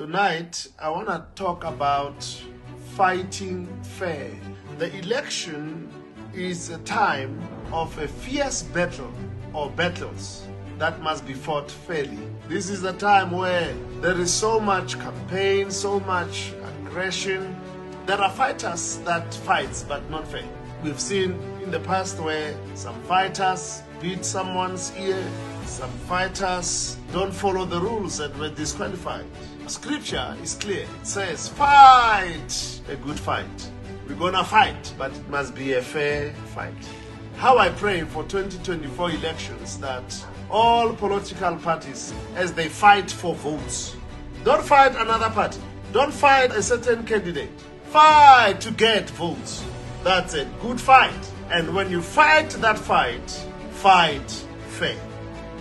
Tonight, I want to talk about fighting fair. The election is a time of a fierce battle or battles that must be fought fairly. This is a time where there is so much campaign, so much aggression. There are fighters that fight but not fair. We've seen in the past where some fighters beat someone's ear, some fighters don't follow the rules and were disqualified. Scripture is clear. It says, fight a good fight. We're gonna fight, but it must be a fair fight. How I pray for 2024 elections that all political parties, as they fight for votes, don't fight another party. Don't fight a certain candidate. Fight to get votes. That's a good fight. And when you fight that fight, fight fair.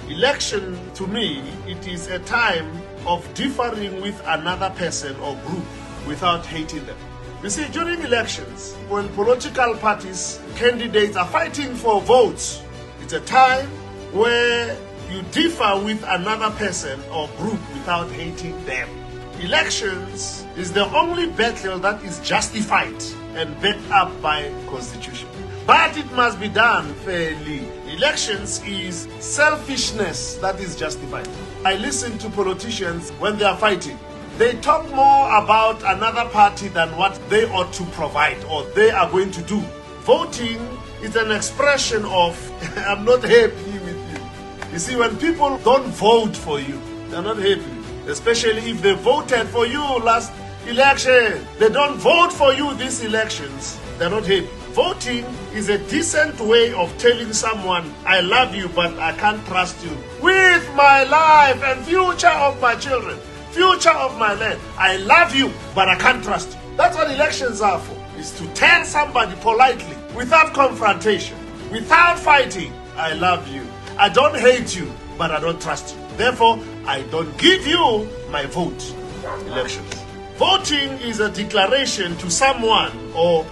Election, to me, it is a time of differing with another person or group without hating them. You see, during elections, when political parties, candidates are fighting for votes, it's a time where you differ with another person or group without hating them. Elections is the only battle that is justified and backed up by Constitution. But it must be done fairly. Elections is selfishness that is justified. I listen to politicians when they are fighting. They talk more about another party than what they ought to provide or they are going to do. Voting is an expression of, I'm not happy with you. You see, when people don't vote for you, they're not happy. Especially if they voted for you last election. They don't vote for you these elections, they're not happy. Voting is a decent way of telling someone, I love you, but I can't trust you with my life and future of my children, future of my land. I love you, but I can't trust you. That's what elections are for, is to tell somebody politely, without confrontation, without fighting, I love you. I don't hate you, but I don't trust you. Therefore, I don't give you my vote. Elections. Voting is a declaration to someone or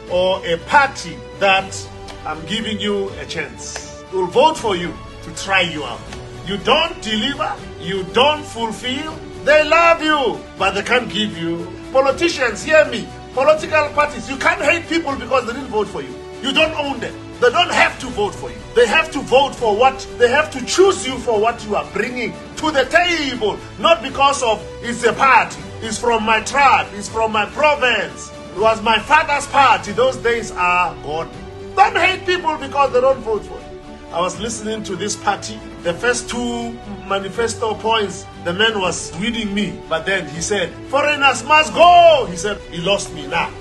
a party that I'm giving you a chance. We'll vote for you to try you out. You don't deliver, you don't fulfill, they love you, but they can't give you. Politicians, hear me. Political parties, you can't hate people because they didn't vote for you. You don't own them. They don't have to vote for you. They have to vote for what, they have to choose you for what you are bringing to the table. Not because of it's a party, it's from my tribe, it's from my province. It was my father's party. Those days are gone. Don't hate people because they don't vote for you. I was listening to this party. The first two manifesto points, the man was reading me. But then he said, foreigners must go. He said, he lost me now.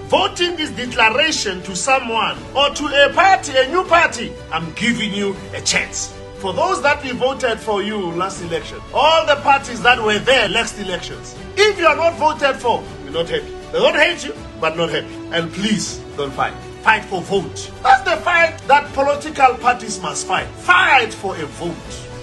Voting is declaration to someone or to a party, a new party. I'm giving you a chance. For those that we voted for you last election, all the parties that were there last elections, if you are not voted for, you're not happy. They don't hate you, but not happy. And please, don't fight. Fight for vote. That's the fight that political parties must fight. Fight for a vote.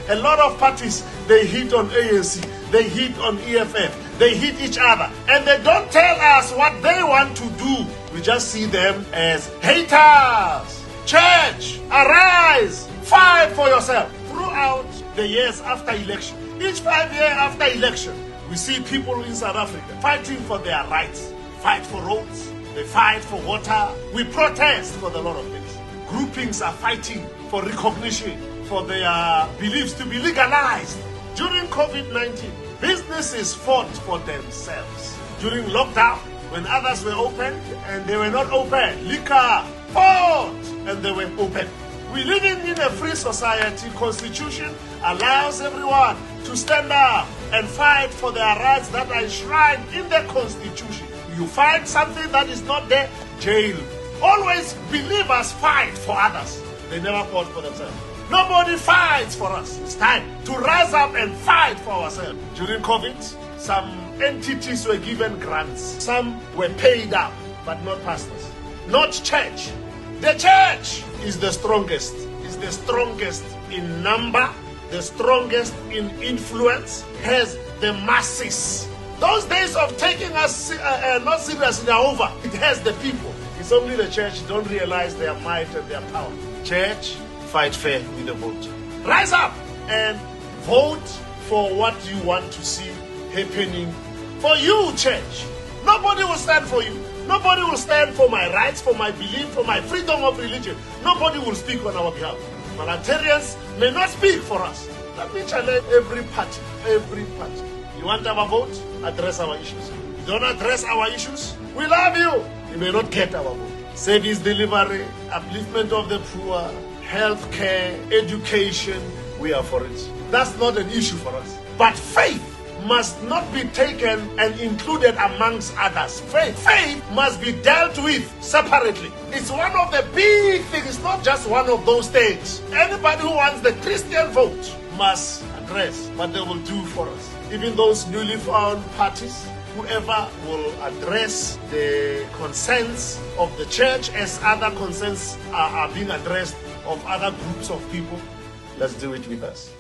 A lot of parties, they hit on ANC, they hit on EFF, they hit each other, and they don't tell us what they want to do. We just see them as haters. Church, arise, fight for yourself. Throughout the years after election, each 5 years after election, we see people in South Africa fighting for their rights. Fight for roads, they fight for water. We protest for a lot of things. Groupings are fighting for recognition, for their beliefs to be legalized. During COVID-19, businesses fought for themselves. During lockdown, when others were open and they were not open, liquor fought and they were open. We living in a free society. Constitution allows everyone to stand up and fight for their rights that are enshrined in the Constitution. You fight something that is not there, jail. Always believers fight for others. They never fought for themselves. Nobody fights for us. It's time to rise up and fight for ourselves. During COVID, some entities were given grants. Some were paid up, but not pastors, not church. The church is the strongest. Is the strongest in number, the strongest in influence, has the masses. Those days of taking us not seriously are over. It has the people. It's only the church don't realize their might and their power. Church, fight fair with the vote. Rise up and vote for what you want to see happening For you, church. Nobody will stand for you. Nobody will stand for my rights, for my belief, for my freedom of religion. Nobody will speak on our behalf. Parliamentarians may not speak for us. Let me challenge every party. Every party. You want our vote? Address our issues. You don't address our issues? We love you. You may not get our vote. Service delivery, upliftment of the poor, health care, education, we are for it. That's not an issue for us. But faith must not be taken and included amongst others. Faith must be dealt with separately. It's one of the big things. It's not just one of those things. Anybody who wants the Christian vote must address what they will do for us. Even those newly found parties, whoever will address the concerns of the church as other concerns are being addressed of other groups of people, let's do it with us.